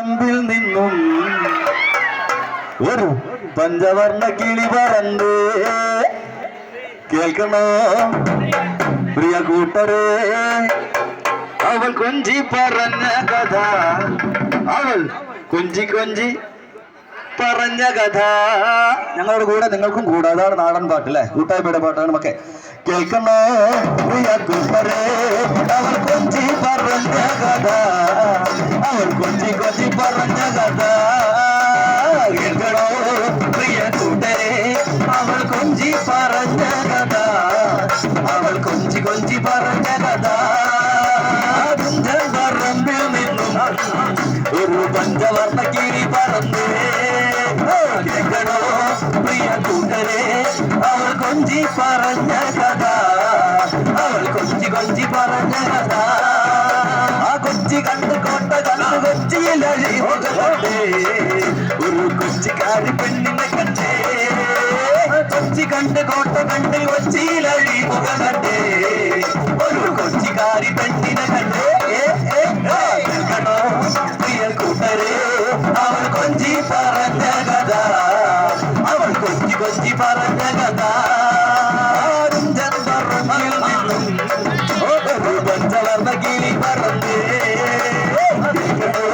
പറമ്പിൽ നിന്നും ഒരു പഞ്ചവർണ്ണ കിളി പറന്ന് കേൾക്കണോ പ്രിയ കൂട്ടരെ അവൾ കൊഞ്ചി പറഞ്ഞ കഥ അവൾ കൊഞ്ചി കൊഞ്ചി പറഞ്ഞ കഥ ഞങ്ങളുടെ കൂടെ നിങ്ങൾക്കും കൂടെ അതാണ് നാടൻ പാട്ട് അല്ലെ കൂട്ടായ്മയുടെ പാട്ടാണ് നമുക്ക് കേൾക്കണോ പ്രിയ കൂട്ടരെ അവൾ കൊഞ്ചി പറഞ്ഞ കഥ അവൾ കൊഞ്ചി കൊഞ്ചി പറഞ്ഞ കഥ കേൾക്കണോ പ്രിയ കൂട്ടരെ അവൾ കൊഞ്ചി പറഞ്ഞ കഥ അവൾ കൊഞ്ചി കൊഞ്ചി പറഞ്ഞ കഥ പറമ്പിൽ നിന്നും ഒരു പഞ്ചവർണ്ണ കിളി പറന്ന് കേൾക്കണോ പ്രിയ കൂട്ടരെ അവൾ കൊഞ്ചി പറഞ്ഞ കഥ അവൾ കൊഞ്ചി കൊഞ്ചി പറഞ്ഞ കഥ ആ കൊച്ചി കണ്ട് കോട്ട കണ്ട് കൊച്ചിയിലഴി മുഖണ്ടേ ഒരു കൊച്ചിക്കാരി പെണ്ണിനെ കണ്ടേ കൊച്ചി കണ്ട് കോട്ട കണ്ട് കൊച്ചിയിലഴി മുഖണ്ടേ ഒരു കൊച്ചിക്കാരി പെണ്ണിനെ കണ്ടേ കേൾക്കണോ പ്രിയ കൂട്ടരെ അവൾ കൊഞ്ചി പറഞ്ഞ കഥ അവൾ കൊഞ്ചി കൊഞ്ചി പറഞ്ഞ കഥ പറമ്പിൽ നിന്നും ഒരു പഞ്ചവർണ്ണ കിളി പറന്ന് കേൾക്കണോ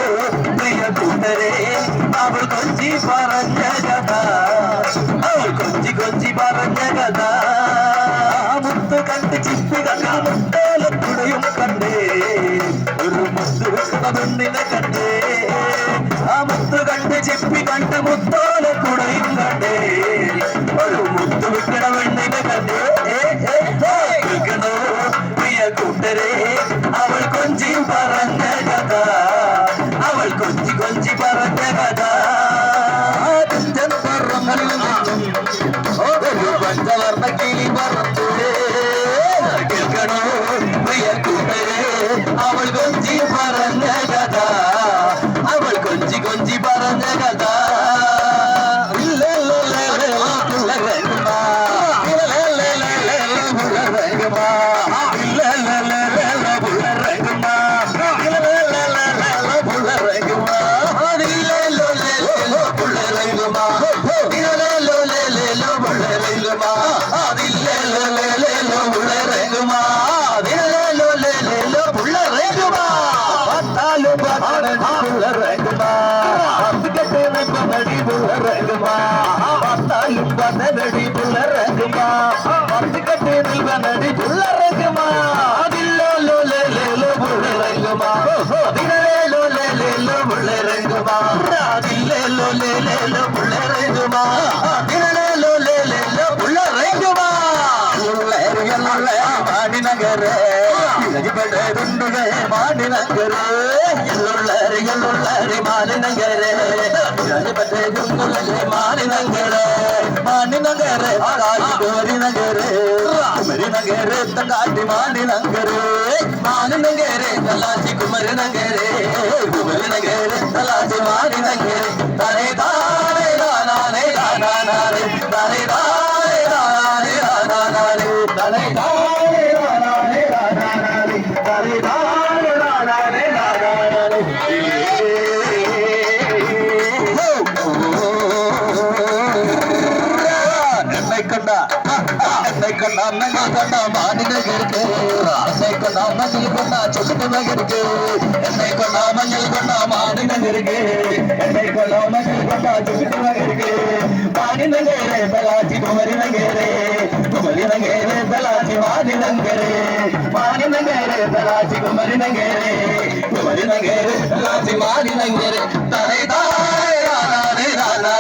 പ്രിയ കൂട്ടരെ അവൾ കൊഞ്ചി പറഞ്ഞ കഥ അവൾ കൊഞ്ചി കൊഞ്ചി പറഞ്ഞ കഥ മുത്ത് കണ്ട് ചിപ്പി കണ്ട് മുട്ടോലത്തുടയും കണ്ടേ ഒരു മുത്ത് വെക്കുന്ന പെണ്ണിനെ കണ്ടേ ആ മുത്ത് കണ്ട് ചിപ്പി കണ്ട് മുത്തോലത്തുടയും കണ്ടേ ഒരു മുത്ത് വെക്കണ പെണ്ണിനെ കണ്ടേ കേൾക്കണോ പ്രിയ കൂട്ടരെ അവൾ കൊഞ്ചി പറഞ്ഞ കഥ അവൾ കൊഞ്ചി കൊഞ്ചി പറഞ്ഞ കഥ പറമ്പിൽ നിന്നും ഒരു പഞ്ചവർണ്ണ കിളി പറന്ന് കേൾക്കണോ പ്രിയ കൂട്ടരെ അവൾ കൊഞ്ചി പറഞ്ഞ കഥ അവൾ കൊഞ്ചി കൊഞ്ചി പറഞ്ഞ കഥ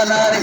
Tare